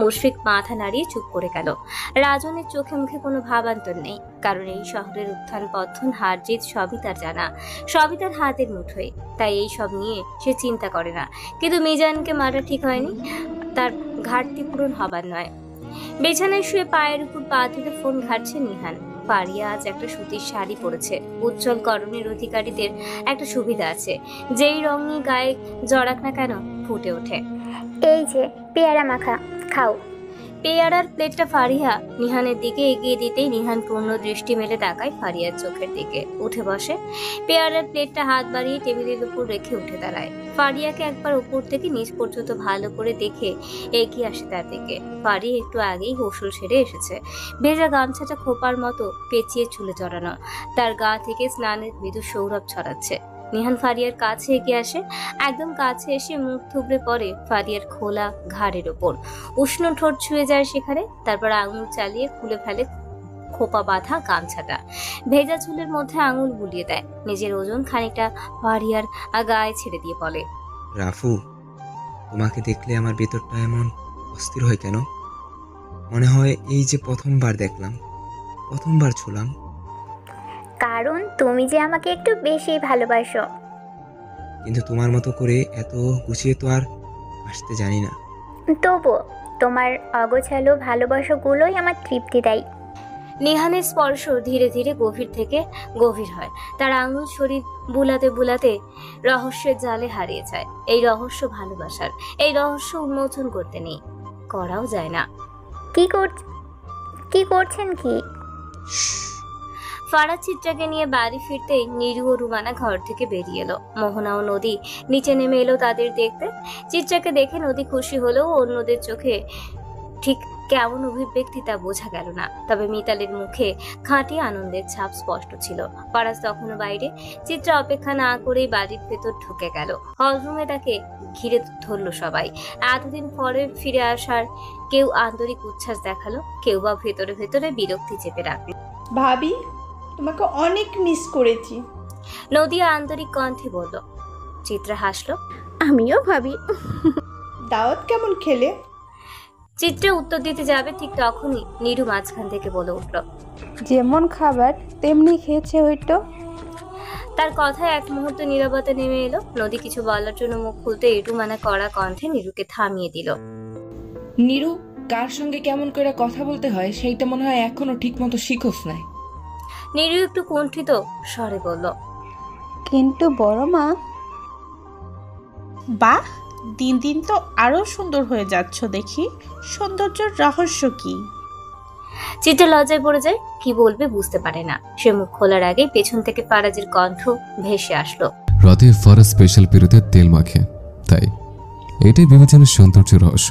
মুশফিক মাথা নাড়িয়ে চুপ করে গেল। রাজনের চোখে মুখে কোনো ভাবান্তর নেই, কারণ এই শহরের উত্থান পতন হার জিত সবই তার জানা, সবই তার হাতের মুঠোয়। তাই এই সব নিয়ে সে চিন্তা করে না। কিন্তু মিজানকে মারা ঠিক হয়নি, তার ঘাটতি পূরণ হবার নয়। বিছানায় শুয়ে পায়ের উপর পা তুলে ফোন ঘাটছে নিহান। ফারিয়া আজ একটা সুতির শাড়ি পরেছে। উজ্জ্বল করণের অধিকারীদের একটা সুবিধা আছে, যেই রঙই গায়ে জড়াক না কেন ফুটে ওঠে। এই যে পেয়ারা মাখা, খাও। পেয়ারার প্লেটটা ফারিয়া নিহানের দিকে এগিয়ে দিতেই নিহান পূর্ণ দৃষ্টি মেলে তাকায় ফারিয়ার চোখের দিকে, উঠে বসে। পেয়ারার প্লেটটা হাত বাড়িয়ে টেবিলের উপর রেখে উঠে দাঁড়ায়। ফারিয়াকে একবার উপর থেকে নিচ পর্যন্ত ভালো করে দেখে এগিয়ে আসে তার দিকে। ফারিয়া একটু আগেই গোসল সেরে এসেছে। ভেজা গামছাটা খোপার মতো পেঁচিয়ে চুলে জড়ানো, তার গা থেকে স্নানের মৃদু সৌরভ ছড়াচ্ছে। নিহান ফারিয়ার কাছে এগিয়ে আসে, একদম কাছে এসে মুখ থুবড়ে পড়ে ফারিয়ার খোলা ঘাড়ের ওপর। উষ্ণ ঠোঁট ছুঁয়ে যায় সেখানে, তারপর আঙুল চালিয়ে খুলে ফেলে খোপা বাঁধা গামছাটা। ভেজা চুলের মধ্যে আঙুল বুলিয়ে দেয়, নিজের ওজন খানিকটা ফারিয়ার গায়ে ছেড়ে দিয়ে বলে, রাফু, তোমাকে দেখলে আমার ভেতরটা এমন অস্থির হয় কেন? মনে হয় এই যে প্রথমবার দেখলাম, প্রথমবার ছুলাম। কারণ তুমি যে আমাকে একটু বেশি ভালোবাসো। কিন্তু তোমার মতো করে এত গুছিয়ে তো আর আসতে জানি না। তবুও তোমার অগোছালো ভালোবাসাগুলোই আমার তৃপ্তি দেয়। নিহানের স্পর্শ ধীরে ধীরে গভীর থেকে গভীর হয়। তার আঙুল শরীর বুলাতে বুলাতে রহস্যের জালে হারিয়ে যায়। এই রহস্য ভালোবাসার, এই রহস্য উন্মোচন করতে নেই, করাও যায় না। কি করছেন কি? ফারাজ চিত্রাকে নিয়ে বাড়ি ফিরতেই নিরু ও রুমানা ঘর থেকে বেরিয়ে এলো। মোহনা ও নদী নিচে নেমে এলো তাদের দেখতে। চিত্রাকে দেখে নদী খুশি হলেও অন্যদের চোখে ঠিক কেমন অভিব্যক্তি তা বোঝা গেল না। তবে মিতালের মুখে খাঁটি আনন্দের ছাপ স্পষ্ট ছিল। ফারাজ তখনও বাইরে। চিত্রা অপেক্ষা না করেই বাড়ির ভেতর ঢুকে গেল। হলরুমে তাকে ঘিরে ধরল সবাই। এতদিন পরে ফিরে আসার কেউ আন্তরিক উচ্ছ্বাস দেখালো, কেউ বা ভেতরে ভেতরে বিরক্তি চেপে রাখল। ভাবি, তোমাকে অনেক মিস করেছি, নদিয়া আন্তরিক কণ্ঠে বলল। চিত্রা হাসলো। আমিও ভাবি। দাওয়াত কেমন খেলে? চিত্রা উত্তর দিতে যাবে ঠিক তখনই নিরু মাঝখান থেকে বলে উঠল, যেমন খাবার তেমনি খেয়েছে হয়তো। তার কথায় এক মুহূর্ত নীরবতা নেমে এলো। নদী কিছু বলার জন্য মুখ খুলতে রুমানা কড়া কণ্ঠে নিরুকে থামিয়ে দিল। নিরু, কার সঙ্গে কেমন করে কথা বলতে হয় সেইটা মনে হয় এখনো ঠিক মতো শিখোস নাই। নিরু একটু কুণ্ঠিত স্বরে বলল, কিন্তু বড় মা। বাহ, দিন দিন তো আরো সুন্দর হয়ে যাচ্ছ দেখি। সৌন্দর্যের রহস্য কি? চিত্রা লজ্জায় পড়ে যায়, কি বলবে বুঝতে পারে না। সে মুখ খোলার আগেই পেছন থেকে ফারাজের কণ্ঠ ভেসে আসলো, রাতে ফারাজ স্পেশাল পিরুতে তেল মাখে, তাই এটাই বিবেচনার সৌন্দর্য রহস্য।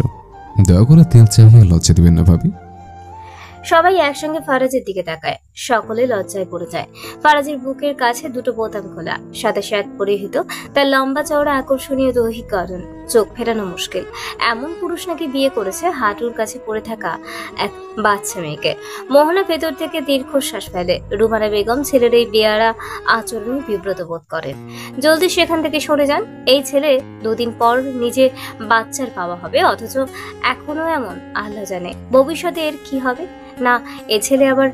দয়া করে তেল চাহিয়ে লজ্জা দিবেন না ভাবি। সবাই একসঙ্গে ফারাজের দিকে তাকায়, সকলে লজ্জায় পড়ে যায়। ফারাজের বুকের কাছে দুটো বোতাম খোলা, সাদা শার্ট পরিহিত, তার লম্বা চওড়া আকর্ষণীয় দৈহিক গঠন, চোখ ফেরানো মুশকিল। এমন পুরুষ নাকি বিয়ে করেছে হাঁটুর কাছে পড়ে থাকা এক বাচ্চা মেয়েকে। মোহনা ভেতর থেকে দীর্ঘশ্বাস ফেলে। রুমানা বেগম ছেলের এই বেয়ারা আচরণে বিব্রত বোধ করেন। জলদি সেখান থেকে সরে যান। এই ছেলে দুদিন পর নিজে বাচ্চার পাওয়া হবে, অথচ এখনো এমন। আল্লাহ জানে ভবিষ্যতে এর কি হবে। না, এ ছেলে আবার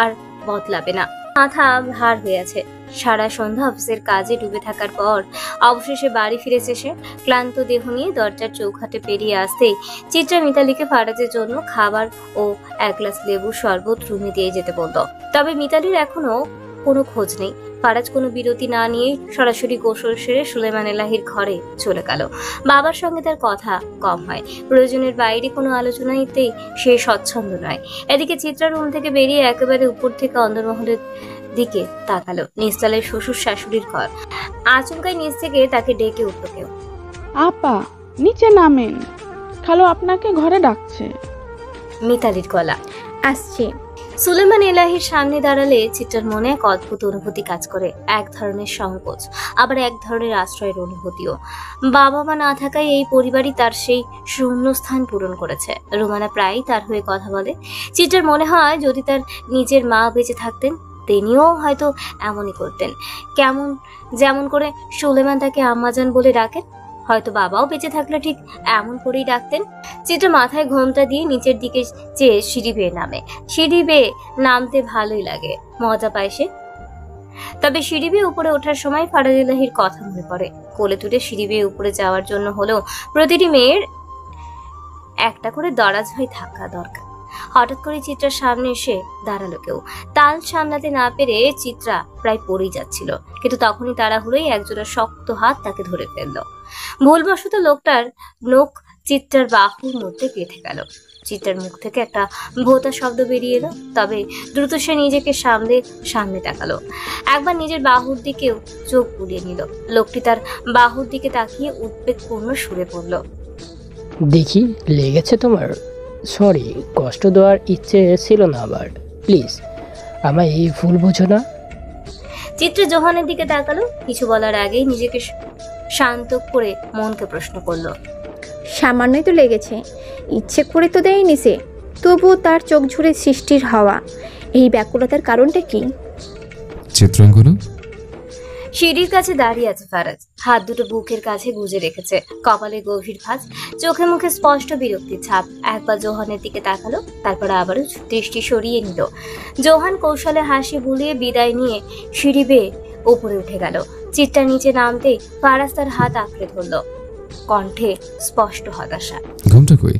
আর বদলাবে না। মাথা ভার হয়ে আছে। সারা সন্ধ্যা অফিসের কাজে ডুবে থাকার পর অবশেষে বাড়ি ফিরেছে সে। ক্লান্ত দেহ নিয়ে দরজার চৌখাটে পেরিয়ে আসতেই চিত্রা মিতালিকে ফারাজের জন্য খাবার ও এক গ্লাস লেবুর শরবত রুমে দিয়ে যেতে বলল। তবে মিতালির এখনো কোনো খোঁজ নেই। ফারাজ কোনো বিরতি না নিয়ে সরাসরি গোসল সেরে সুলেমান এলাহির ঘরে চলে গেল। বাবার সঙ্গে তার কথা কম হয়, প্রয়োজনের বাইরে কোনো আলোচনাতেই সে স্বচ্ছন্দ নয়। এদিকে চিত্রা রুম থেকে বেরিয়ে একেবারে উপর থেকে অন্দরমহলের দিকে তাকালো। নিচতলায় শ্বশুর শাশুড়ির ঘর। আচমকাই নিচ থেকে তাকে ডেকে উঠল কেউ। আপা, নিচে নামেন, খালো আপনাকে ঘরে ডাকছে। মিতালির গলা। আসছি। সুলেমান এলাহির সামনে দাঁড়ালে চিত্রার মনে এক অদ্ভুত অনুভূতি কাজ করে, এক ধরনের সংকোচ, আবার এক ধরনের আশ্রয়ের অনুভূতিও। বাবা মা না থাকায় এই পরিবারই তার সেই শূন্য স্থান পূরণ করেছে। রুমানা প্রায়ই তার হয়ে কথা বলে। চিত্রার মনে হয় যদি তার নিজের মা বেঁচে থাকতেন তিনিও হয়তো এমনই করতেন। যেমন করে সুলেমান তাকে আম্মাজান বলে ডাকেন। হয়তো বাবাও বেঁচে থাকলে ঠিক এমন করেই ডাকতেন। চিত্রা মাথায় ঘোমটা দিয়ে নিচের দিকে চেয়ে সিঁড়ি বেয়ে নামে। সিঁড়ি বেয়ে নামতে ভালোই লাগে, মজা পায় সে। তবে সিঁড়ি বেয়ে উপরে ওঠার সময় ফারাজ ইলাহির কথা মনে পড়ে। কোলে তুলে সিঁড়ি বেয়ে উপরে যাওয়ার জন্য হলেও প্রতিটি মেয়ের একটা করে দরাজ ভাই থাকা দরকার। হঠাৎ করে চিত্রার সামনে এসে দাঁড়ালো কেউ। তাল সামলাতে না পেরে চিত্রা প্রায় পড়েই যাচ্ছিল, কিন্তু তখনই তাড়াহুড়োই একজোড়া শক্ত হাত তাকে ধরে ফেলল। ভুলবশত লোকটার নখ চিত্রার বাহুর মধ্যে গেঁথে গেল। চিত্রার মুখ থেকে একটা ভোঁতা শব্দ বেরিয়ে এলো, তবে দ্রুত সে নিজেকে সামনে তাকালো। একবার নিজের বাহুর দিকেও চোখ বুলিয়ে নিল। লোকটি তার বাহুর দিকে তাকিয়ে উদ্বেগপূর্ণ সুরে পড়ল, দেখি লেগেছে তোমার? সরি, কষ্ট দেওয়ার ইচ্ছে ছিল না আমার, প্লিজ আমায় এই ভুল বোঝো না। চিত্রা জোহানের দিকে তাকালো। কিছু বলার আগেই নিজেকে শান্ত করে মনকে প্রশ্ন করলো, সামান্যই তো লেগেছে, ইচ্ছে করে তো দেয়নি সে, তবুও তার চোখ ঝুড়ে সৃষ্টির হওয়া এই ব্যাকুলতার কারণটা কি? চিত্রাঙ্গনা সিঁড়ির কাছে দাঁড়িয়ে আছে ফারাজ, হাত দুটো বুকের কাছে গুজে রেখেছে, কপালে গভীর ভাঁজ, চোখে মুখে স্পষ্ট বিরক্তির ছাপ। একবার জোহানের দিকে তাকালো, তারপর আবারও দৃষ্টি সরিয়ে নিল। জোহান কৌশলে হাসি বুলিয়ে বিদায় নিয়ে সিঁড়ি বেয়ে উপরে উঠে গেল। চিত্রা নিচে নামতেই ফারাজ তার হাত আঁকড়ে ধরল, কণ্ঠে স্পষ্ট হতাশা। ঘুমটা কই?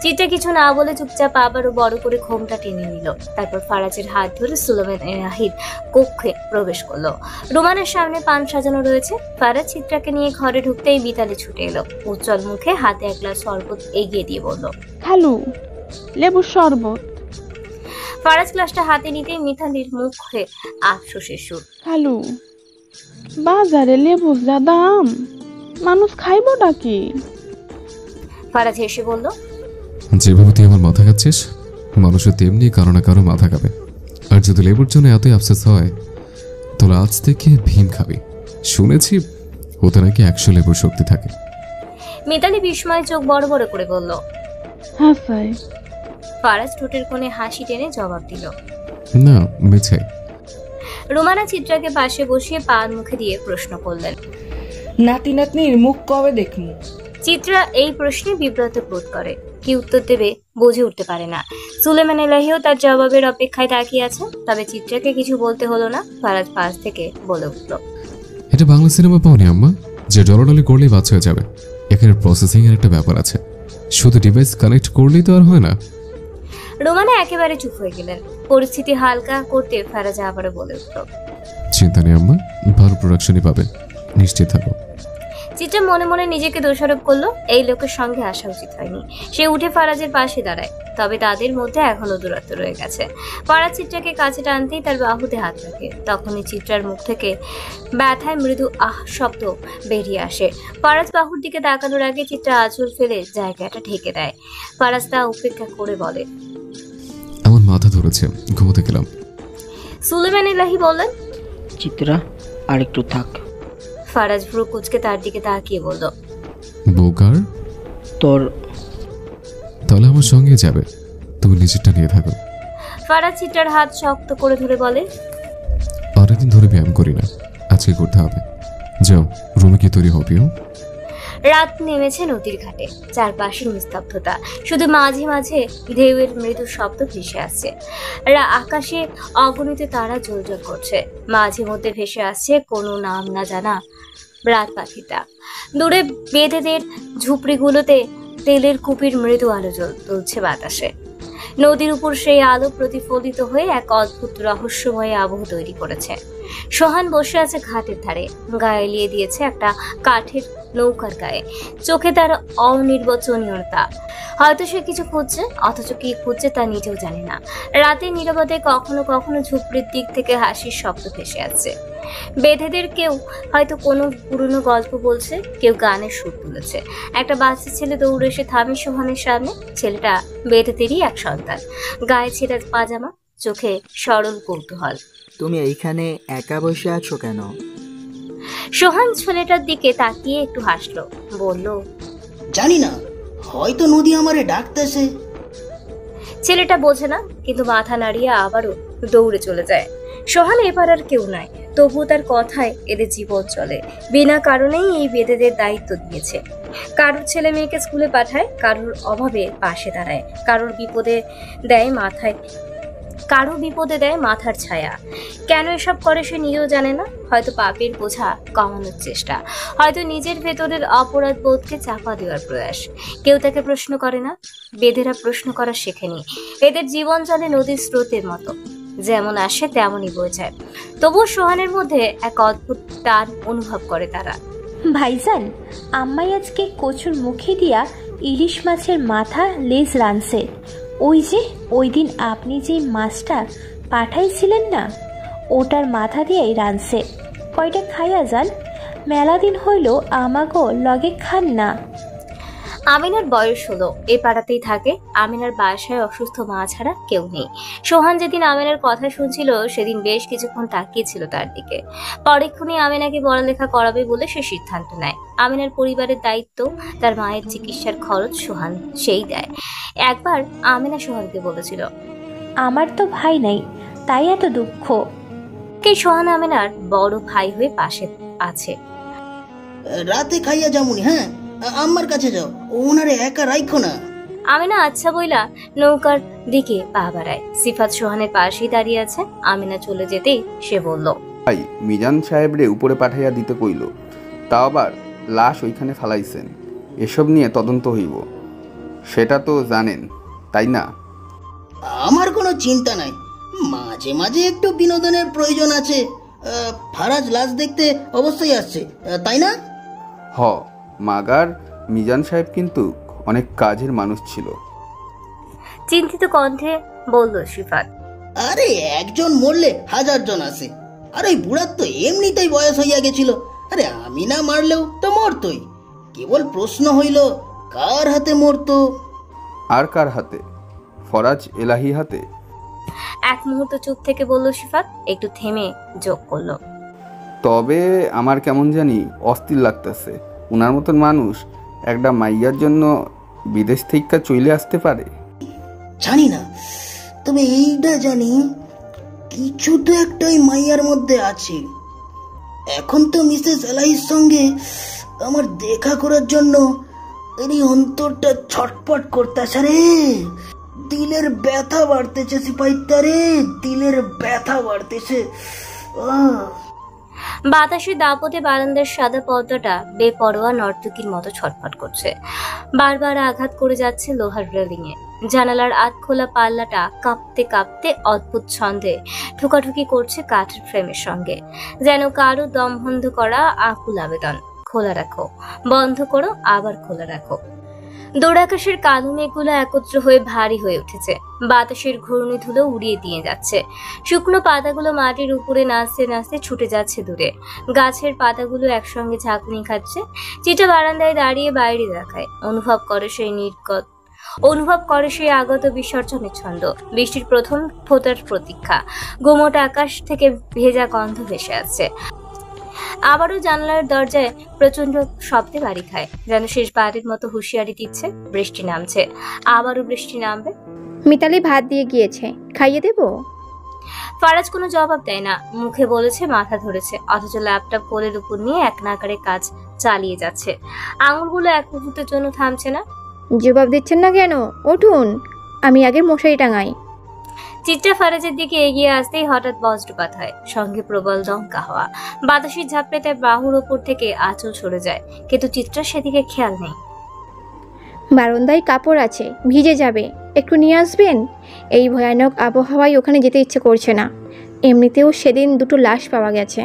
চিত্রা কিছু না বলে চুপচাপ আবারও বড় করে ঘোমটা টেনে নিল। তারপর ফারাজের হাত ধরে সুলেমান এলাহির কক্ষে প্রবেশ করলো। রুমানের সামনে পান সাজানো রয়েছে। ফারাজ চিত্রাকে নিয়ে ঘরে ঢুকতেই মিতালি ছুটে এলো। উজ্জ্বল মুখে হাতে এক গ্লাস শরবত এগিয়ে দিয়ে বলল, খালু, লেবুর শরবত। ফারাজ গ্লাসটা হাতে নিতেই মিতালির মুখে আফসোসের সুর, খালু, বাজারে লেবুর যা দাম, মানুষ খাইবটা কি? ফারাজ হেসে বলল, যেভাবে তুই আমার মাথা খাচ্ছিস, মানুষের তেমনি কারো না কারো মাথা খাবে। আর যদি লেবুর জন্য এতই আফসোস হয়, তাহলে আজ থেকে ভীম খাবি। শুনেছি ওতে নাকি 100 লেবুর শক্তি থাকে। মিতালি বিস্ময়ে চোখ বড় বড় করে বলল, হ্যাঁ স্যার। ফারাজ ঠোঁটের কোণে হাসি টেনে জবাব দিল, না, মিছে। রুমানা চিত্রাকে পাশে বসিয়ে পান মুখে দিয়ে প্রশ্ন করলেন, নাতি নাতনির মুখ কবে দেখমু? চিত্রা এই প্রশ্নে বিব্রত বোধ করে, কি উত্তর দেবে বুঝে উঠতে পারে না। সুলেমান এলাহিও তার জবাবের অপেক্ষায় তাকিয়ে আছে, তবে চিত্রাকে কিছু বলতে হলো না। ফারাজ পাশ থেকে বলে উঠল, এটা বাংলা সিনেমা পাওনি আম্মা, যে ডলাডলি করলেই বাচ্চা হয়ে যাবে। এখানে প্রসেসিং এর একটা ব্যাপার আছে, শুধু ডিভাইস কানেক্ট করলেই তো আর হয় না। রোমানা একেবারে চুপ হয়ে গেলেন। পরিস্থিতি হালকা করতে ফারাজ আবারও বলে উঠল, চিন্তা নেই আম্মা, ভালো প্রোডাকশনই পাবেন, নিশ্চিত থাকো। চিত্রা মনে মনে নিজেকে দোষারোপ করলো, এই লোকের সঙ্গে আসা উচিত হয়নি। সে উঠে ফারাজের পাশে দাঁড়ায়, তবে তাদের মধ্যে এখনো দূরত্ব রয়ে গেছে। ফারাজ চিত্রাকে কাছে টানতেই তার বাহুতে হাত রাখে। তখনই চিত্রার মুখ থেকে ব্যথায় মৃদু আহ শব্দ বেরিয়ে আসে। ফারাজ বাহুর দিকে তাকানোর আগে চিত্রা আঁচল ফেলে জায়গাটা ঢেকে দেয়। ফারাজ তা উপেক্ষা করে বলে, আমার মাথা ধরেছে, ঘুমোতে গেলাম। সুলেমান এলাহি বললেন, চিত্রা আর একটু থাক। ফারাজ ভ্রু কুচকে তার দিকে তাকিয়ে বলল, বোকার, তোর তাহলে আমার সঙ্গে যাবে, তুমি নিজেরটা নিয়ে থাকো। ফারাজ চিত্রার হাত শক্ত করে ধরে বলে, অনেকদিন ধরে ব্যায়াম করি না, আজকে করতে হবে। যাও রুমে কি তৈরি হবিও। রাত নেমেছে নদীর ঘাটে, চারপাশে নিস্তব্ধতা, শুধু মাঝে মাঝে ঢেউয়ের মৃদু শব্দ ভেসে আসছে। আকাশে অগণিত তারা জ্বলজ্বল করছে, মাঝে মধ্যে ভেসে আসছে কোনো নাম না জানা রাত পাখিটা। দূরে বেদেদের ঝুপড়িগুলোতে তেলের কুপির মৃদু আলো তুলছে বাতাসে। নদীর উপর সেই আলো প্রতিফলিত হয়ে এক অদ্ভুত রহস্যময় আবহ তৈরি করেছে। সোহান বসে আছে ঘাটের ধারে, গায়ে এলিয়ে দিয়েছে একটা কাঠের নৌকার গায়ে। চোখে তার অনির্বচনীয়তা, হয়তো সে কিছু খুঁজছে, অথচ কি খুঁজছে তা নিজেও জানে না। রাতে নীরবতায় কখনো কখনো ঝুপড়ির দিক থেকে হাসির শব্দ ভেসে আসছে। বেদেদের কেউ হয়তো কোনো পুরনো গল্প বলছে, কেউ গানের সুর তুলেছে। একটা বাচ্চা ছেলে দৌড়ে এসে থামে সোহানের সামনে। ছেলেটা বেদেদেরই এক সন্তান, গায়ে ছেঁড়া পাজামা, চোখে সরল কৌতূহল। তুমি এইখানে একা বসে আছো কেন? সোহান ছেলেটার দিকে তাকিয়ে একটু হাসলো, বলল, জানি না, হয়তো নদী আমারে ডাকতেছে। ছেলেটা বোঝে না, কিন্তু মাথা নাড়িয়ে আবারও দৌড়ে চলে যায়। সোহান এবার আর কেউ নয়, তবুও তার কথায় এদের জীবন চলে। বিনা কারণেই এই বেদেদের দায়িত্ব দিয়েছে। কারোর ছেলে মেয়েকে স্কুলে পাঠায়, কারোর অভাবে পাশে দাঁড়ায়, কারোর বিপদে দেয় মাথার ছায়া। কেন এসব করে সে নিজেও জানে না। হয়তো পাপের বোঝা কমানোর চেষ্টা, হয়তো নিজের ভেতরের অপরাধ বোধকে চাপা দেওয়ার প্রয়াস। কেউ তাকে প্রশ্ন করে না। বেদেরা প্রশ্ন করা শেখেনি। এদের জীবন চলে নদীর স্রোতের মতো, যেমন আসে তেমনই বয়ে যায়। তবুও সোহানের মধ্যে এক অদ্ভুত টান অনুভব করে তারা। ভাইজান, আম্মাই আজকে কচুর মুখে দিয়া ইলিশ মাছের মাথা লেজ রানছে। ওই দিন আপনি যে মাছটা পাঠাইছিলেন না, ওটার মাথা দিয়েই রানছে। কয়টা খাইয়া যান, মেলা দিন হইল আমাগো লগে খান না। আমিনার বয়স হলো, এ পাড়াতেই থাকে। আমিনার বাসায় অসুস্থ মা ছাড়া কেউ নেই। সোহান যেদিন আমিনার কথা শুনছিল সেদিন বেশ কিছুক্ষণ তাকিয়েছিল তার দিকে। পরেক্ষণে আমিনাকে পড়ালেখা করাবে বলে সে সিদ্ধান্ত নেয়। আমিনার পরিবারের দায়িত্ব, তার মায়ের চিকিৎসার খরচ সোহান সেই দেয়। একবার আমিনা সোহানকে বলেছিল, আমার তো ভাই নাই, তাই এত দুঃখ। সোহান আমিনার বড় ভাই হয়ে পাশে আছে। রাতে খাইয়া যামুনি, হ্যাঁ আমার কাছে যাও, ওনারে একা রাখো না। আমিনা আচ্ছা বইলা নৌকার দিকে পা বাড়ায়। সিফাত সোহানের পাশেই দাঁড়িয়ে আছে। আমিনা চলে যেতেই সে বলল, ভাই মিজান সাহেবরে উপরে পাঠাইয়া দিতে কইল, তাও আবার লাশ ওইখানে ফালাইছেন। এসব নিয়ে তদন্ত হইব, সেটা তো জানেন তাই না? আমার কোনো চিন্তা নাই, মাঝে মাঝে একটু বিনোদনের প্রয়োজন আছে। ফারাজ লাশ দেখতে অবশ্যই আসছে, তাই না? হ, মাগার মিজান সাহেব কিন্তু অনেক কাজের মানুষ ছিল। চিন্তিত কণ্ঠে বলল সিফাত। আরে একজন মরলে হাজার জন আছে, আর ওই বুড়ার তো এমনিতেই বয়স হইয়া গেছিল। আরে আমি না মারলেও তো মরতই, কেবল প্রশ্ন হইল কার হাতে মরতো। আর কার হাতে? ফরাজ এলাহি হাতে। এক মুহূর্ত চুপ থেকে বলল সিফাত, একটু থেমে যোগ করল, তবে আমার কেমন জানি অস্থির লাগতেছে। উনার মতন মানুষ একটা মাইয়ার জন্য বিদেশ থেকে চলে আসতে পারে। জানি না, তবে এইটা জানি কিছু তো একটাই মাইয়ার মধ্যে আছে। এখন তো মিসেস এলাহির সঙ্গে আমার দেখা করার জন্য এই অন্তরটা ছটপট করতেছে রে। দিলের ব্যথা বাড়তেছে সিপাহিতারে, দিলের ব্যথা বাড়তেছে। বাতাসের দাপটে বারান্দার সাদা পর্দাটা বেপরোয়া নর্তকীর মতো ছটফট করছে। বারবার আঘাত করে যাচ্ছে লোহার রেলিং এ। জানালার আধখোলা পাল্লাটা কাঁপতে কাঁপতে অদ্ভুত ছন্দে ঠোকাঠুকি করছে কাঠের ফ্রেমের সঙ্গে, যেন কারো দম বন্ধ করা আকুল আবেদন। খোলা রাখো, বন্ধ করো, আবার খোলা রাখো। দূরাকাশের কালো মেঘগুলো একত্র হয়ে ভারী হয়ে উঠেছে। বাতাসের ঘূর্ণি ধুলো উড়িয়ে দিয়ে যাচ্ছে। শুকনো পাতাগুলো মাটির উপরে নাচতে নাচতে ছুটে যাচ্ছে দূরে। গাছের পাতাগুলো একসঙ্গে ঝাঁকুনি খাচ্ছে। চিটা বারান্দায় দাঁড়িয়ে বাইরে দেখায়, অনুভব করে সেই আগত বিসর্জনের ছন্দ, বৃষ্টির প্রথম ফোঁটার প্রতীক্ষা। গোমোট আকাশ থেকে ভেজা গন্ধ ভেসে আসছে। আবারও জানলার দরজায় প্রচন্ড শব্দে বাড়ি খায়, যেন শেষবারের মতো হুঁশিয়ারি দিচ্ছে বৃষ্টি নামছে, আবারও বৃষ্টি নামবে। মিতালি ভাত দিয়ে গিয়েছে, খাইয়ে দেব? ফারাজ কোনো জবাব দেয় না। মুখে বলেছে মাথা ধরেছে, অথচ ল্যাপটপ কোলের উপর নিয়ে এক নাগাড়ে কাজ চালিয়ে যাচ্ছে। আঙুলগুলো এক মুহূর্তের জন্য থামছে না। জবাব দিচ্ছেন না কেন? উঠুন, আমি আগে মশারি টাঙাই। চিত্রা ফারাজের দিকে এগিয়ে আসতেই হঠাৎ বজ্রপাত হয়, সঙ্গে প্রবল দমকা হওয়া। বাতাসের ঝাপটে তার বাহুর ওপর থেকে আঁচল সরে যায়, কিন্তু চিত্রা সেদিকে খেয়াল নেই। বারান্দায় কাপড় আছে, ভিজে যাবে, একটু নিয়ে আসবেন? এই ভয়ানক আবহাওয়ায় ওখানে যেতে ইচ্ছে করছে না। এমনিতেও সেদিন দুটো লাশ পাওয়া গেছে।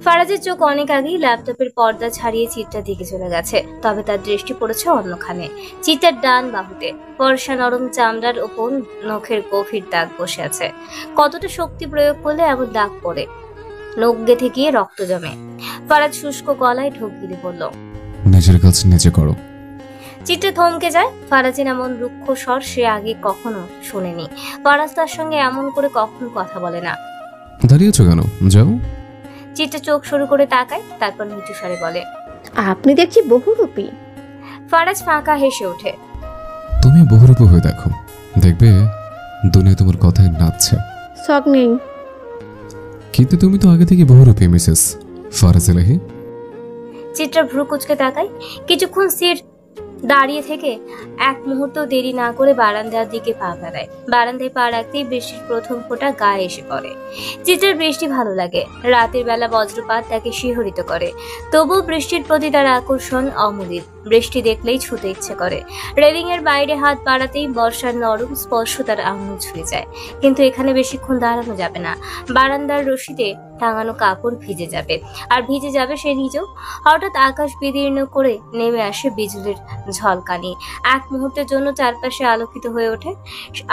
ফারাজের চোখ অনেক আগেই ল্যাপটপের পর্দা ছাড়িয়ে চিত্রার দিকে চলে গেছে, তবে তার দৃষ্টি পড়েছে অন্যখানে। চিত্রার ডান বাহুতে ফর্সা নরম চামড়ার ওপর নখের গভীর দাগ বসে আছে। কতটা শক্তি প্রয়োগ করলে এমন দাগ পড়ে? নখ গেঁথে গিয়ে রক্ত জমে। ফারাজ শুষ্ক গলায় ঢোক গিলে বলল, নিজের কাজ নিজে করো। চিত্রা থমকে যায়। ফারাজের এমন রুক্ষ স্বর সে আগে কখনো শোনেনি। ফারাজ তার সঙ্গে এমন করে কখনো কথা বলে না। দাঁড়িয়েছো কেন? যাও। চিত্রা চোখ শুরু করে তাকায়, তারপর নিচু স্বরে বলে, আপনি দেখছি বহুরূপী। ফারাজ ফাঁকা হেসে ওঠে, তুমি বহুরূপী হয়ে দেখো, দেখবে দুনিয়া তোমার কথায় নাচছে। শখ নেই। কিন্তু তুমি তো আগে থেকে বহুরূপী মিসেস ফারাজ এলাহি। চিত্রা ভ্রু কুচকে তাকায়, কিছুক্ষণ স্থির দাঁড়িয়ে থেকে এক মুহূর্ত দেরি না করে বারান্দার দিকে পা বাড়ায়। বারান্দায় পা রাখতেই বৃষ্টির প্রথম ফোঁটা গায়ে এসে পড়ে। চিত্রার বৃষ্টি ভালো লাগে। রাতের বেলা বজ্রপাত তাকে শিহরিত করে, তবুও বৃষ্টির প্রতি তার আকর্ষণ অমূল্য। বৃষ্টি দেখলেই ছুতে ইচ্ছে করে। রেলিং এর বাইরে হাত বাড়াতেই বর্ষার নরম স্পর্শ তার আঙুল ছুঁয়ে যায়। কিন্তু এখানে বেশিক্ষণ দাঁড়ানো যাবে না। বারান্দার রশিতে টাঙানো কাপড় ভিজে যাবে, আর ভিজে যাবে সে নিজেও। হঠাৎ আকাশ বিদীর্ণ করে নেমে আসে বিজলির ঝলকানি। এক মুহূর্তের জন্য চারপাশে আলোকিত হয়ে ওঠে,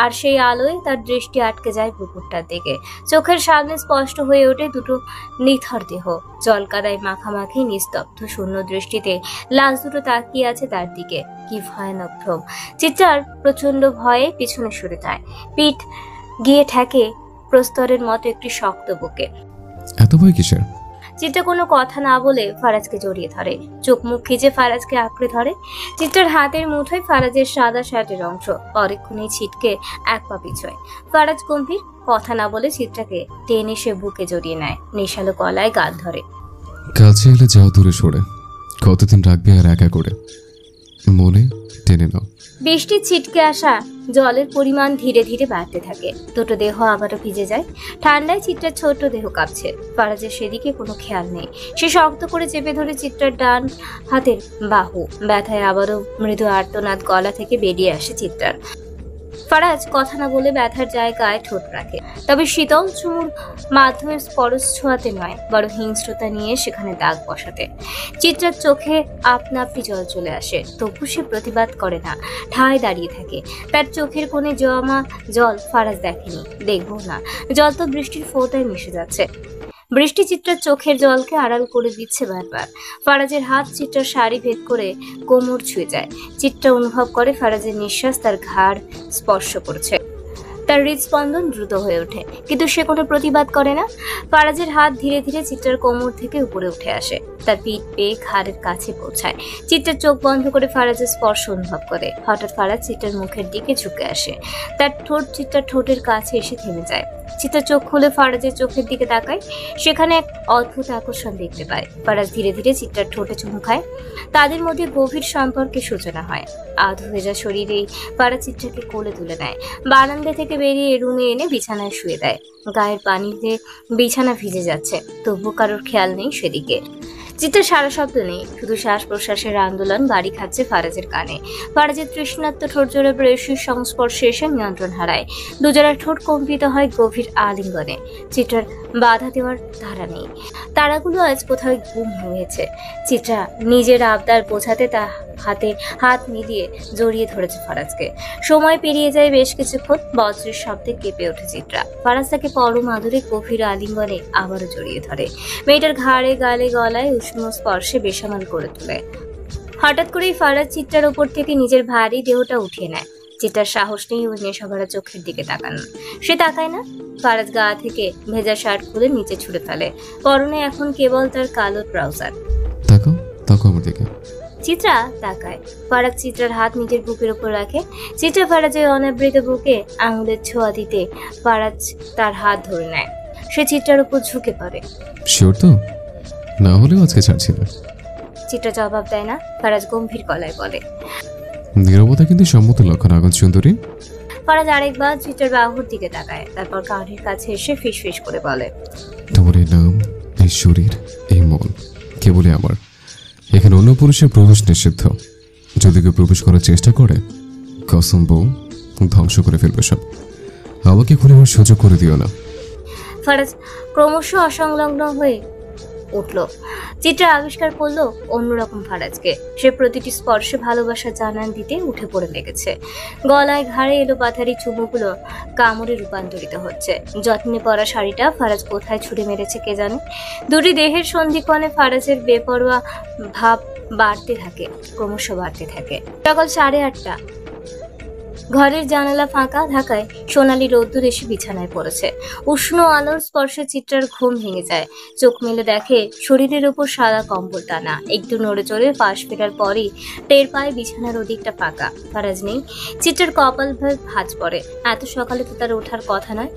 আর সেই আলোয় তার দৃষ্টি আটকে যায় পুকুরটার দিকে। চোখের সামনে স্পষ্ট হয়ে ওঠে দুটো নিথর দেহ, জলকাদায় মাখামাখি, নিস্তব্ধ শূন্য দৃষ্টিতে লাশ দুটো তাকিয়ে আছে তার দিকে। কি ভয়ানক ভ্রম! চিত্রার প্রচন্ড ভয়ে পিছনে সরে যায়। পিঠ গিয়ে ঠেকে প্রস্তরের মতো একটি শক্ত বুকে। এত ভয় কিসের? চিত্রা কোনো কথা না বলে ফারাজকে জড়িয়ে ধরে, চোখ মুখ খিচে ফারাজকে আঁকড়ে ধরে। চিত্রার হাতের মুঠোয় ফারাজের সাদা শার্টের অংশ, পরক্ষণেই ছিটকে এক পা পিছয়। ফারাজ গম্ভীর, কথা না বলে চিত্রাকে টেনে সে বুকে জড়িয়ে নেয়, নেশালো গলায় গাল ধরে। কাছে এলে যাও দূরে সরে, কতদিন রাখবে আর একা করে, মনে টেনে নাও। বৃষ্টির ছিটকে আসা জলের পরিমাণ ধীরে ধীরে বাড়তে থাকে। দুটো দেহ আবারও ভিজে যায়। ঠান্ডায় চিত্রার ছোট দেহ কাঁপছে। ফারাজের সেদিকে কোনো খেয়াল নেই। সে শক্ত করে চেপে ধরে চিত্রার ডান হাতের বাহু। ব্যথায় আবারও মৃদু আর্তনাদ গলা থেকে বেরিয়ে আসে চিত্রার। ফারাজ কথা না বলে ব্যথার জায়গায় ঠোঁট রাখে, তবে শীতল চুমুর মাধ্যমে স্পর্শ ছোঁয়াতে নয়, বড় হিংস্রতা নিয়ে সেখানে দাগ বসাতে। চিত্রার চোখে আপনা আপনি জল চলে আসে, তবু সে প্রতিবাদ করে না, ঠায় দাঁড়িয়ে থাকে। তার চোখের কোণে জমা জল ফারাজ দেখেনি, দেখবো না। জল তো বৃষ্টির ফোঁটায় মিশে যাচ্ছে। বৃষ্টি চিত্রার চোখের জলকে আড়াল করে দিচ্ছে বারবার। ফারাজের হাত চিত্রার শাড়ি ভেদ করে কোমর ছুঁয়ে যায়। চিত্রা অনুভব করে ফারাজের নিঃশ্বাস তার ঘাড় স্পর্শ করছে। তার হৃদস্পন্দন দ্রুত হয়ে ওঠে, কিন্তু সে কোনো প্রতিবাদ করে না। ফারাজের হাত ধীরে ধীরে চিত্রার কোমর থেকে উপরে উঠে আসে, তার পিঠ পেয়ে ঘাড়ের কাছে পৌঁছায়। চিত্রার চোখ বন্ধ করে ফারাজের স্পর্শ অনুভব করে। হঠাৎ ফারাজ চিত্রার মুখের দিকে ঝুঁকে আসে, তার ঠোঁট চিত্রার ঠোঁটের কাছে এসে থেমে যায়। চিত্রা চোখ খুলে ফারাজের চোখের দিকে তাকায়, সেখানে এক অদ্ভুত আকর্ষণ দেখতে পায়। ফারাজ ধীরে ধীরে চিত্রার ঠোঁটে চুমু খায়, তাদের মধ্যে গভীর সম্পর্কের সূচনা হয়। আধো ভেজা শরীরেই ফারাজ চিত্রাকে কোলে তুলে নেয়, বারান্দা থেকে বেরিয়ে রুমে এনে বিছানায় শুয়ে দেয়। গায়ের পানিতে বিছানা ভিজে যাচ্ছে, তবু কারোর খেয়াল নেই সেদিকে। চিত্রার সারা শব্দ নেই, শুধু শ্বাস প্রশ্বাসের আন্দোলন বাড়ি খাচ্ছে ফারাজের কানে। ফারাজের তৃষ্ণাত্ম ঠোঁট জোড়া প্রেয়সীর সংস্পর্শে এসে নিয়ন্ত্রণ হারায়। দুজোড়ার ঠোঁট কম্পিত হয় গভীর আলিঙ্গনে। চিত্রার বাধা দেওয়ার ধারা নেই, তারাগুলো আজ কোথাও গুম হয়েছে। চিত্রা নিজের আবদার বোঝাতে তা হাতে হাত মিলিয়ে জড়িয়ে ধরেছে ফারাজকে। সময় পেরিয়ে যায় বেশ কিছুক্ষণ। বজ্রের শব্দে কেঁপে ওঠে চিত্রা। ফারাজ তাকে পরম আদরে গভীর আলিঙ্গনে আবারও জড়িয়ে ধরে। মেয়েটার ঘাড়ে, গালে, গলায় উষ্ণ স্পর্শে বেসামাল করে তোলে। হঠাৎ করেই ফারাজ চিত্রার ওপর থেকে নিজের ভারী দেহটা উঠিয়ে নেয়। চিত্রার সাহস নেই ওই নেশাভরা চোখের দিকে তাকানো। সে তাকায় না। ফারাজ গা থেকে ভেজা শার্ট খুলে নিচে ছুঁড়ে ফেলে। পরনে এখন কেবল তার কালো ট্রাউজার। তাকাও তাকাও আমার দিকে। চিত্রা তাকায়। ফারাজ চিত্রার হাত নিজের বুকের উপর রাখে। চিত্রা ফারাজের অনাবৃত বুকে আঙুলের ছোঁয়া দিতে ফারাজ তার হাত ধরে নেয়। সে চিত্রার উপর ঝুঁকে পড়ে। শিওর তো? না হলেও আজকে ছাড়ছি না। চিত্রা জবাব দেয় না। ফারাজ গম্ভীর গলায় বলে, নীরবতা কিন্তু সম্মত লক্ষণ আগন সুন্দরী। ফারাজ আরেকবার চিত্রার বাহুর দিকে তাকায়, তারপর কানের কাছে এসে ফিসফিস করে বলে, তোমার এই নাম, এই শরীর, এই মন কেবলই আমার। এখানে অন্য পুরুষের প্রবেশ নিষিদ্ধ। যদি কেউ প্রবেশ করার চেষ্টা করে, কসম বউ, ধ্বংস করে ফেলবে সব। আমাকে খুলে আমার সুযোগ করে দিও না। ফারাজ ক্রমশ অসংলগ্ন হয়ে উঠল। চিত্রা আবিষ্কার করলো অন্যরকম ফারাজকে। সে প্রতিটি স্পর্শে ভালোবাসা জানান দিতে উঠে পড়ে লেগেছে। গলায়, ঘাড়ে এলো পাথারি চুমুগুলো কামড়ে রূপান্তরিত হচ্ছে। যত্নে পরা শাড়িটা ফারাজ কোথায় ছুঁড়ে মেরেছে কে জানে। দুটি দেহের সন্ধিক্ষণে ফারাজের বেপরোয়া ভাব বাড়তে থাকে, ক্রমশ বাড়তে থাকে। সকাল 8:30। ঘরের জানালা ফাঁকা থাকায় সোনালি রোদ্দুর এসে বিছানায় পড়েছে। উষ্ণ আলোর স্পর্শে চিত্রার ঘুম ভেঙে যায়। চোখ মেলে দেখে শরীরের উপর সাদা কম্বল টানা। একটু নড়ে চড়ে পাশ ফেরার পরই টের পায় বিছানার ওদিকটা ফাঁকা, ফারাজ নেই। চিত্রার কপাল ভাঁজ পড়ে। এত সকালে তো তার ওঠার কথা নয়।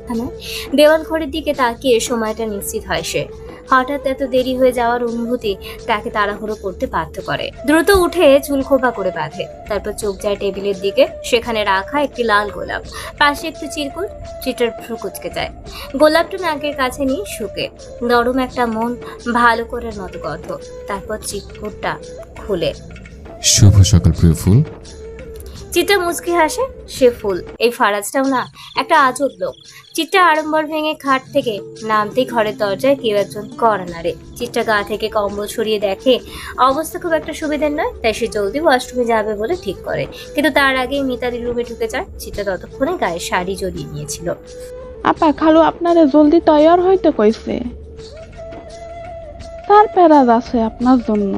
দেওয়াল ঘরের দিকে তাকিয়ে সময়টা নিশ্চিত হয় সে। হঠাৎ এত দেরি হয়ে যাওয়ার অনুভূতি তাকে তাড়াহুড়ো করতে বাধ্য করে। দ্রুত উঠে চুল খোপা করে বাঁধে। তারপর চোখ যায় টেবিলের দিকে, সেখানে রাখা একটি লাল গোলাপ, পাশে একটু চিরকুট। চিত্রার ভ্রু কুঁচকে যায়। গোলাপটা নাকের কাছে নিয়ে শুকে নরম একটা মন ভালো করার মতো গন্ধ। তারপর চিরকুটটা খুলে। শুভ সকাল প্রিয় ফুল। চিত্রা মুচকি হাসে। সে ফুল, এই ফারাজটাও না একটা আজব লোক। চিত্রা আড়ম্বর ভেঙে খাট থেকে নামতেই ঘরের দরজায় কেউ একজন কড়া নাড়ে। চিত্রা গা থেকে কম্বল ছড়িয়ে দেখে অবস্থা খুব একটা সুবিধার নয়, তাই সে জলদি ওয়াশরুমে যাবে বলে ঠিক করে। কিন্তু তার আগেই মিতালির রুমে ঢুকে যায়। চিত্রা ততক্ষণে গায়ে শাড়ি জড়িয়ে নিয়েছিল। আপা খালু আপনারে জলদি তৈয়ার হইতে কইছে, তার প্যারাজ আছে আপনার জন্য।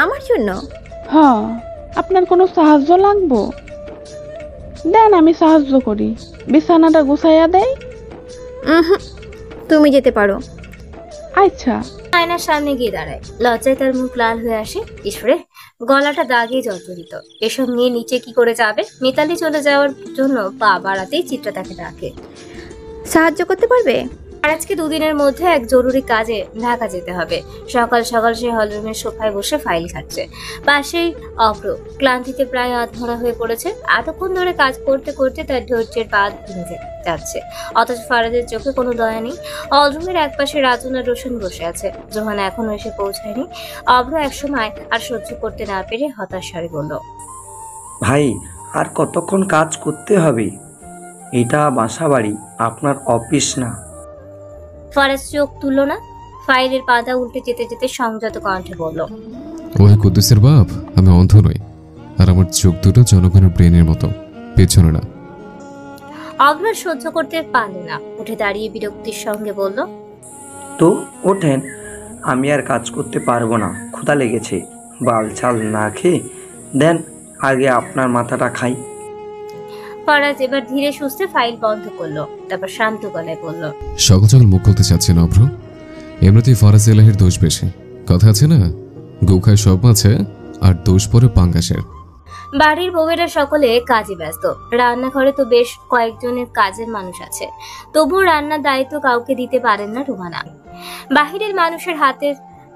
আমার জন্য? হ্যাঁ, আপনার কোনো সাহায্য লাগবো? দেন আমি সাহায্য করি, বিছানাটা গুছাইয়া দেই। তুমি যেতে পারো। আচ্ছা। আয়নার সামনে গিয়ে দাঁড়ায়। লজ্জায় তার মুখ লাল হয়ে আসে। ঈশ্বরে, গলাটা দাগে জর্জরিত। এসব নিয়ে নিচে কি করে যাবে? মিতালি চলে যাওয়ার জন্য পা বাড়াতেই চিত্রা তাকে ডাকে। সাহায্য করতে পারবে? আর আজকে দুদিনের মধ্যে এক জরুরি কাজে ঢাকা যেতে হবে। সকাল সকাল সে হলরুমের সোফায় বসে ফাইল খাচ্ছে। পাশেই অভ্র ক্লান্তিতে প্রায় আধমরা হয়ে পড়েছে। এতক্ষণ ধরে কাজ করতে করতে তার ধৈর্যের বাঁধ ভেঙে যাচ্ছে। অথচ ফারাজের চোখে কোনো দয়া নেই। হলরুমের একপাশে রাজন আর রোশন বসে আছে। জোহানা এখনো এসে পৌঁছায়নি। অভ্র একসময় আর সহ্য করতে না পেরে হতাশ স্বরে বলল, ভাই আর কতক্ষণ কাজ করতে হবে? এটা বাসা বাড়ি, আপনার অফিস না। ফারাজ চোখ তুলল না। ফাইলের পাতা উল্টে যেতে যেতে সংযত কণ্ঠে বলল, ওহে কুদ্দুসের বাপ, আমি অন্ধ নই, আর আমার চোখ দুটো জনগণের ব্রেনের মতো, পেছনে না। অভ্র সহ্য করতে পারল না। উঠে দাঁড়িয়ে বিরক্তির সঙ্গে বলল, তো ওঠেন, আমি আর কাজ করতে পারবো না, ক্ষুধা লেগেছে। বাল চাল না খেয়ে দেন আগে আপনার মাথাটা খাই। ফারাজ এবার ধীরে সুস্থে ফাইল বন্ধ করলো। তারপর শান্ত গলায় বলল, সকাল সকাল মুখ খুলতে চাচ্ছে না অভ্র। এমনিতেই ফারাজ এলাহির দোষ বেশি। কথা আছে না, গু খায় সব মাছে আর দোষ পরে পাঙ্গাসের। বাড়ির বউয়েরা সকলে কাজে ব্যস্ত। রান্নাঘরে তো বেশ কয়েকজনের কাজের মানুষ আছে, তবুও রান্নার দায়িত্ব কাউকে দিতে পারেন না রুমানা। বাহিরের মানুষের হাতের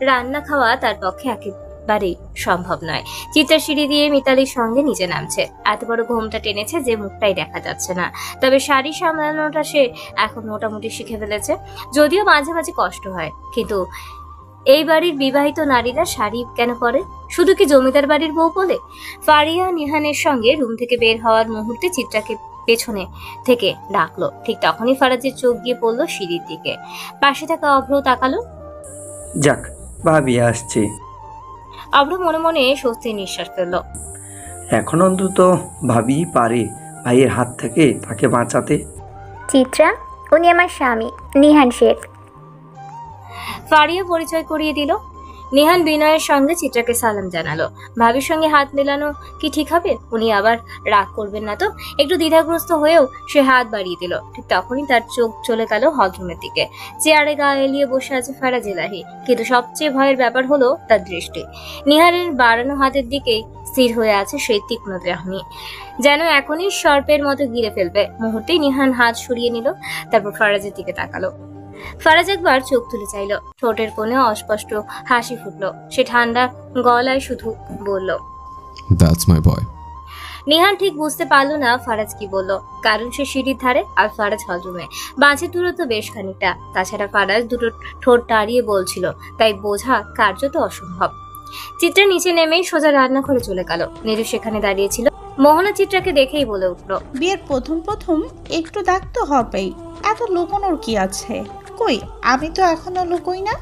রান্না খাওয়া তার পক্ষে একেবারেই সম্ভব নয়। চিত্রা সিঁড়ি দিয়ে মিতালির সঙ্গে নিচে নামছে। এত বড় ঘোমটা টেনেছে যে মুখটাই দেখা যাচ্ছে না। তবে শাড়ি সামলানোটা সে এখন মোটামুটি শিখে ফেলেছে, যদিও মাঝে মাঝে কষ্ট হয়। কিন্তু এই বাড়ির বিবাহিত নারীরা শাড়ি কেন পরে? শুধু কি জমিদার বাড়ির বউ বলে? ফারিয়া নিহানের সঙ্গে রুম থেকে বের হওয়ার মুহূর্তে চিত্রাকে পেছনে থেকে ডাকলো। ঠিক তখনই ফারাজের চোখ গিয়ে পড়লো সিঁড়ির দিকে। পাশে থাকা অভ্র তাকালো। যাক, ভাবি আসছে। অভ্র মনে মনে স্বস্তির নিঃশ্বাস ফেলল। এখন অন্তত ভাবি পারে ভাইয়ের হাত থেকে তাকে বাঁচাতে। চিত্রা, উনি আমার স্বামী নিহান শেখ। ফারিয়া পরিচয় করিয়ে দিল। নিহান বিনয়ের সঙ্গে চিত্রাকে সালাম জানালো। ভাবির সঙ্গে হাত মেলানো কি ঠিক হবে? উনি আবার রাগ করবেন না তো? একটু দ্বিধাগ্রস্ত হয়েও সে হাত বাড়িয়ে দিল। ঠিক তখনই তার চোখ চলে গেল হলরুমের দিকে। চেয়ারে গা এলিয়ে বসে আছে ফারাজ এলাহি। কিন্তু সবচেয়ে ভয়ের ব্যাপার হলো তার দৃষ্টি। নিহানের বাড়ানো হাতের দিকেই স্থির হয়ে আছে সেই তীক্ষ্ণ চাহনি, যেন এখনই সর্পের মতো গিরে ফেলবে। মুহূর্তেই নিহান হাত সরিয়ে নিল। তারপর ফারাজের দিকে তাকালো। ফারাজ একবার চোখ তুলে চাইল। ঠোঁটের কোণে অস্পষ্ট হাসি ফুটলো। সে ঠান্ডা গলায় শুধু বলল, দ্যাটস মাই বয়। নিহান ঠিক বুঝতে পারলো না ফারাজ কি বলল, কারণ সে সিঁড়ির ধারে আর ফারাজ হলরুমে। বাঁচের দূরত্ব বেশ খানিকটা। তাছাড়া ফারাজ দুটো ঠোঁট দাঁড়িয়ে বলছিল, তাই বোঝা কার্যত অসম্ভব। চিত্রা নিচে নেমেই সোজা রান্নাঘরে চলে গেল। নীরু সেখানে দাঁড়িয়েছিল। মোহনা চিত্রাকে দেখেই বলে উঠল, বিয়ের প্রথম প্রথম একটু দাগ তো হবেই, এত লুকোনোর কি আছে? কই, আমি তো এখনো লুকোই না।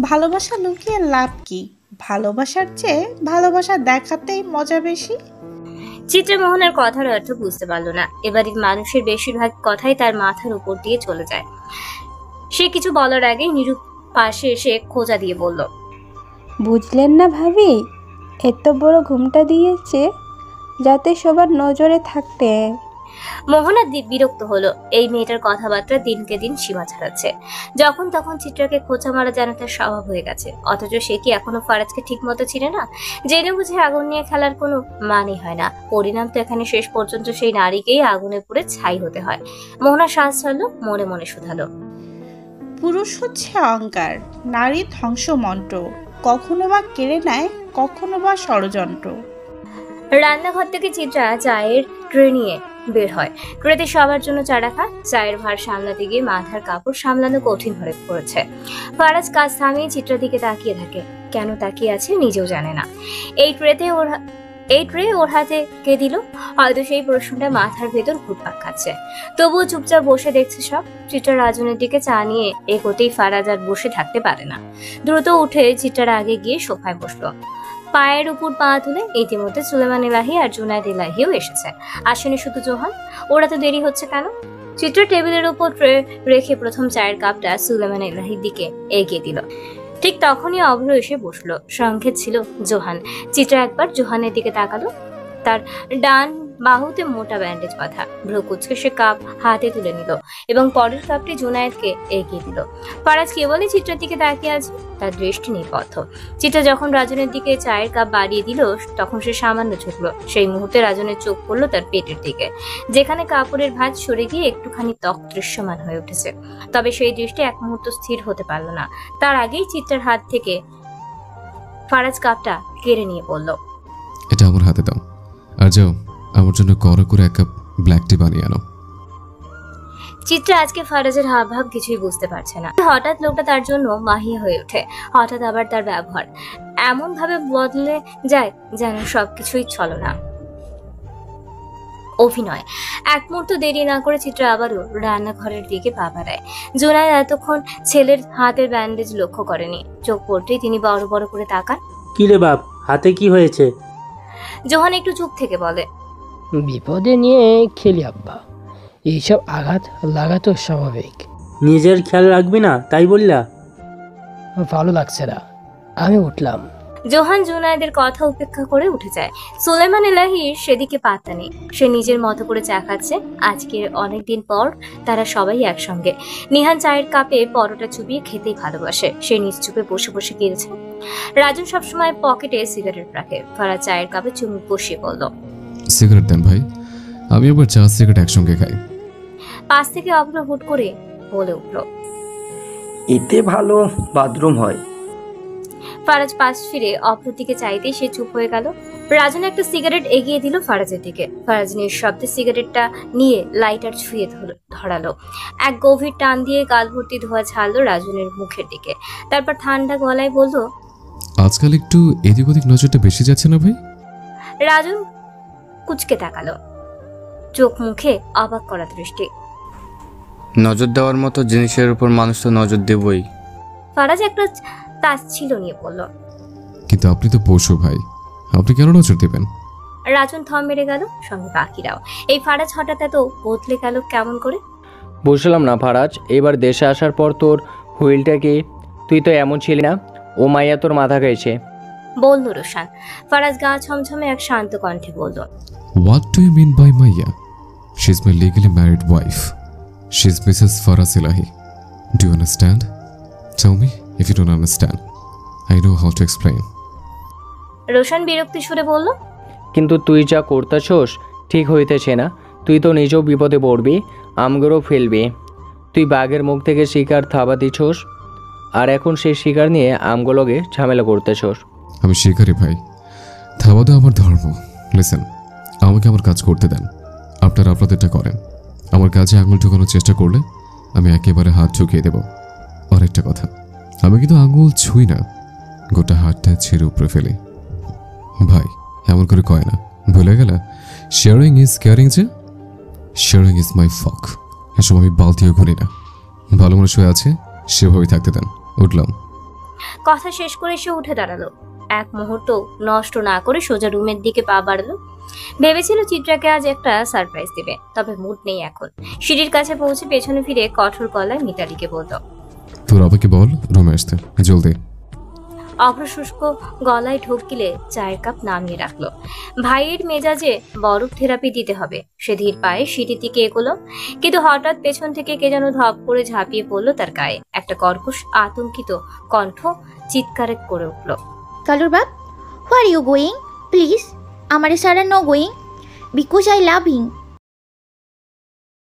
ভালোবাসা লুকিয়ে লাভ কি? ভালোবাসার চেয়ে ভালোবাসা দেখাতেই মজা বেশি। চিত্রা মোহনের কথার অর্থ বুঝতে পারল না। এবারের মানুষের বেশিরভাগ কথাই তার মাথার উপর দিয়ে চলে যায়। সে কিছু বলার আগেই নীরু পাশে এসে খোঁজা দিয়ে বলল, বুঝলেন না ভাবি, এত বড় ঘুমটা দিয়েছে যাতে সবার নজরে থাকতে। মোহনা বিরক্ত হলো। এই মেয়েটার কথাবার্তা দিনকে দিন সীমা ছাড়াচ্ছে। যখন তখন চিত্রাকে খোঁচা মারা যেন তার স্বভাব হয়ে গেছে, অথচ সে কি এখনো ফারাজকে ঠিক মতো চিনে না? জেনে বুঝে আগুন নিয়ে খেলার কোনো মানে হয় না। পরিণাম তো এখানে শেষ পর্যন্ত সেই নারীকেই আগুনে পুড়ে ছাই হতে হয়। মোহনা শ্বাস ছাড়লো, মনে মনে শুধালো, পুরুষ হচ্ছে অহংকার, নারী ধ্বংস মন্ত্র, কখনো বা কেড়ে নেয়, কখনো বা ষড়যন্ত্র। রান্নাঘর থেকে চিত্রা চায়ের ট্রে নিয়ে বের হয়। ট্রেতে সবার জন্য চা রাখা। চায়ের ভার সামলাতে গিয়ে মাথার কাপড় সামলানো কঠিন হয়ে পড়েছে। ফারাজ কাজ থামিয়ে চিত্রার দিকে তাকিয়ে থাকে। কেন তাকিয়ে আছে নিজেও জানে না। এই ট্রে ওর হাতে কে দিল? হয়তো সেই প্রশ্নটা মাথার ভেতর ঘুরপাক খাচ্ছে। তবুও চুপচাপ বসে দেখছে সব। চিত্রা রাজনের দিকে চা নিয়ে এগোতেই ফারাজ আর বসে থাকতে পারে না। দ্রুত উঠে চিত্রার আগে গিয়ে সোফায় বসলো। পায়ের উপর পা তুলে। ইতিমধ্যে সুলেমান এলাহি আর জুনায়েদ এলাহিও এসেছে। আসেনি শুধু জোহান। ওরা তো দেরি হচ্ছে কেন? চিত্রা টেবিলের উপর ট্রে রেখে প্রথম চায়ের কাপটা সুলেমান এলাহির দিকে এগিয়ে দিল। ঠিক তখনই অভ্র এসে বসলো। সংকেত ছিল জোহান। চিত্রা একবার জোহানের দিকে তাকালো। তার ডান বাহুতে মোটা ব্যান্ডেজ বাঁধা। ভ্রু কুচকে সে কাপ হাতে তুলে নিল এবং পরের কাপটি জুনায়েদকে এগিয়ে দিল। ফারাজ কেবলই চিত্রার দিকে তাকিয়ে আছে, তার দৃষ্টি নিবদ্ধ। চিত্রা যখন রাজনের দিকে চায়ের কাপ বাড়িয়ে দিল, তখন সে সামান্য ঝুঁকলো। সেই মুহূর্তে রাজনের চোখ পড়লো তার পেটের দিকে, যেখানে কাপড়ের ভাঁজ সরে গিয়ে একটুখানি ত্বক দৃশ্যমান হয়ে উঠেছে। তবে সেই দৃষ্টি এক মুহূর্ত স্থির হতে পারল না। তার আগেই চিত্রার হাত থেকে ফারাজ কাপটা কেড়ে নিয়ে বলল, এটা আমার হাতে দাও, আর যাও আমার জন্য কড়া করে এক কাপ ব্ল্যাক টি বানিয়ে আনো। চিত্রা আজকে ফারাজের হাবভাব কিছুই বুঝতে পারছে না। হঠাৎ লোকটা তার জন্য মাহিয়া হয়ে ওঠে। হঠাৎ আবার তার ব্যবহার এমন ভাবে বদলে যায় যেন সবকিছুই ছলনা, অভিনয়। এক মুহূর্ত দেরি না করে চিত্রা আবারও রান্নাঘরের দিকে পা বাড়ায়। জুনায়েদ এতক্ষণ ছেলের হাতের ব্যান্ডেজ লক্ষ্য করেনি। চোখ পড়তেই তিনি বড় বড় করে তাকান। কি রে বাপ, হাতে কি হয়েছে? জোহান একটু চুপ থেকে বলে, বিপদে নিয়ে খেলি আব্বা, এইসব আঘাত লাগা তো স্বাভাবিক। নিজের খেয়াল রাখবি না তাই বললা? ভালো লাগছে না, আমি উঠলাম। জোহান জুনায়েদের কথা উপেক্ষা করে উঠে যায়। সুলেমান এলাহির সেদিকে পাত্তা নেই। সে নিজের মতো করে চা খাচ্ছে। আজকের অনেকদিন পর তারা সবাই একসঙ্গে। নিহান চায়ের কাপে পরোটা চুবিয়ে খেতেই ভালোবাসে। সে নিজ চুপে বসে বসে গিলছে। রাজন সবসময় পকেটে সিগারেট রাখে। ফারাজ চায়ের কাপে চুমুক বসিয়ে বলল, সিগারেট দেন ভাই, আমি আবার চা সিগারেট একসঙ্গে খাই। পাশ থেকে অভ্র হুট করে বলে উঠল, এতে ভালো বাথরুম হয়। ফারাজ পাশ ফিরে অভ্র দিকে চাইতেই সে চুপ হয়ে গেল। রাজন একটা সিগারেট এগিয়ে দিল ফারাজের দিকে। ফারাজ নিঃশব্দে সিগারেটটা নিয়ে লাইটার ছুঁয়ে ধরালো। এক গভীর টান দিয়ে গাল ভর্তি ধোঁয়া ছাড়লো রাজনের মুখের দিকে। তারপর ঠান্ডা গলায় বলল, আজকাল একটু এদিক ওদিক নজরটা বেশি যাচ্ছে না ভাই? রাজন কুচকে তাকালো, চোখ মুখে অবাক করা দৃষ্টি। নজর দেওয়ার মতো জিনিসের উপর মানুষ তো নজর দেবই। ফারাজ একটা তাচ্ছিল্য নিয়ে বলল, কিন্তু আপনি তো পশু ভাই, আপনি কেন নজর দেবেন? রাজন থম মেরে গেল, সঙ্গে বাকিরাও। এই ফারাজ হঠাৎ এত বদলে গেল কেমন করে? বুঝলাম না ফারাজ, এবার দেশে আসার পর তোর হুইলটা কি? তুই তো এমন ছিলি না। ও মাইয়া তোর মাথা খাইছে, বলল রোশান। ফারাজ গা ছমছমে এক শান্ত কণ্ঠে বলল, What do you mean by Maya? She's my legally married wife. She's Mrs. Faraz Elahi. Do you understand? Tell me if you don't understand. I know how to explain. Roshan বিরক্তি সুরে বলল, কিন্তু তুই যা করতেছস ঠিক হইতেছে না। তুই তো নিজেও বিপদে পড়বি, আমগরও ফেলবি। তুই বাঘের মুখ থেকে শিকার থাবা দিছস, আর এখন সেই শিকার নিয়ে আমগুলোকে ঝামেলা করতেছস। আমি শিকারি ভাই, থাবা দেওয়া আমার ধর্ম। লিসেন, আমাকে আমার কাজ করতে দেন। আপনারা আপনাদেরটা করেন। আমার কাজে আঙুল ঢোকানোর চেষ্টা করলে আমি একেবারে হাত ঢুকিয়ে দেব। আর একটা কথা, আমি কিন্তু আঙুল ছুঁই না, গোটা হাতটা ছেড়ে উপরে ফেলি। ভাই এমন করে কয় না, ভুলে গেলা? Sharing is caring. যে শেয়ারিং ইজ মাই ফক। এসব আমি বালতিও ঘুরি না। ভালো মানুষ হয়ে আছে, সেভাবেই থাকতে দেন। উঠলাম। কথা শেষ করে সে উঠে দাঁড়ালো। এক মুহূর্ত নষ্ট না করে সোজা রুমের দিকে পা বাড়ালো। ভেবেছিল চিত্রাকে আজ একটা সারপ্রাইজ দেবে, তবে মুড নেই এখন। সিঁড়ির কাছে পৌঁছে পেছনে ফিরে কঠোর গলায় মিতালিকে বলল, তোর আবাকে বল রুমে আসতে জলদি। অপ্রশুষ্ক গলায় ঢোক গিলে চায়ের কাপ নামিয়ে রাখলো। ভাইয়ের মেজাজে বরফ থেরাপি দিতে হবে। সে ধীর পায়ে সিঁড়ির দিকে এগোলো, কিন্তু হঠাৎ পেছন থেকে কে যেন ধপ করে ঝাঁপিয়ে পড়লো তার গায়ে। একটা কর্কশ আতঙ্কিত কণ্ঠ চিৎকার করে উঠল, কালুর বাপ, হোয়ার ইউ গোয়িং? প্লিজ, আমার সারা no going, because I love him.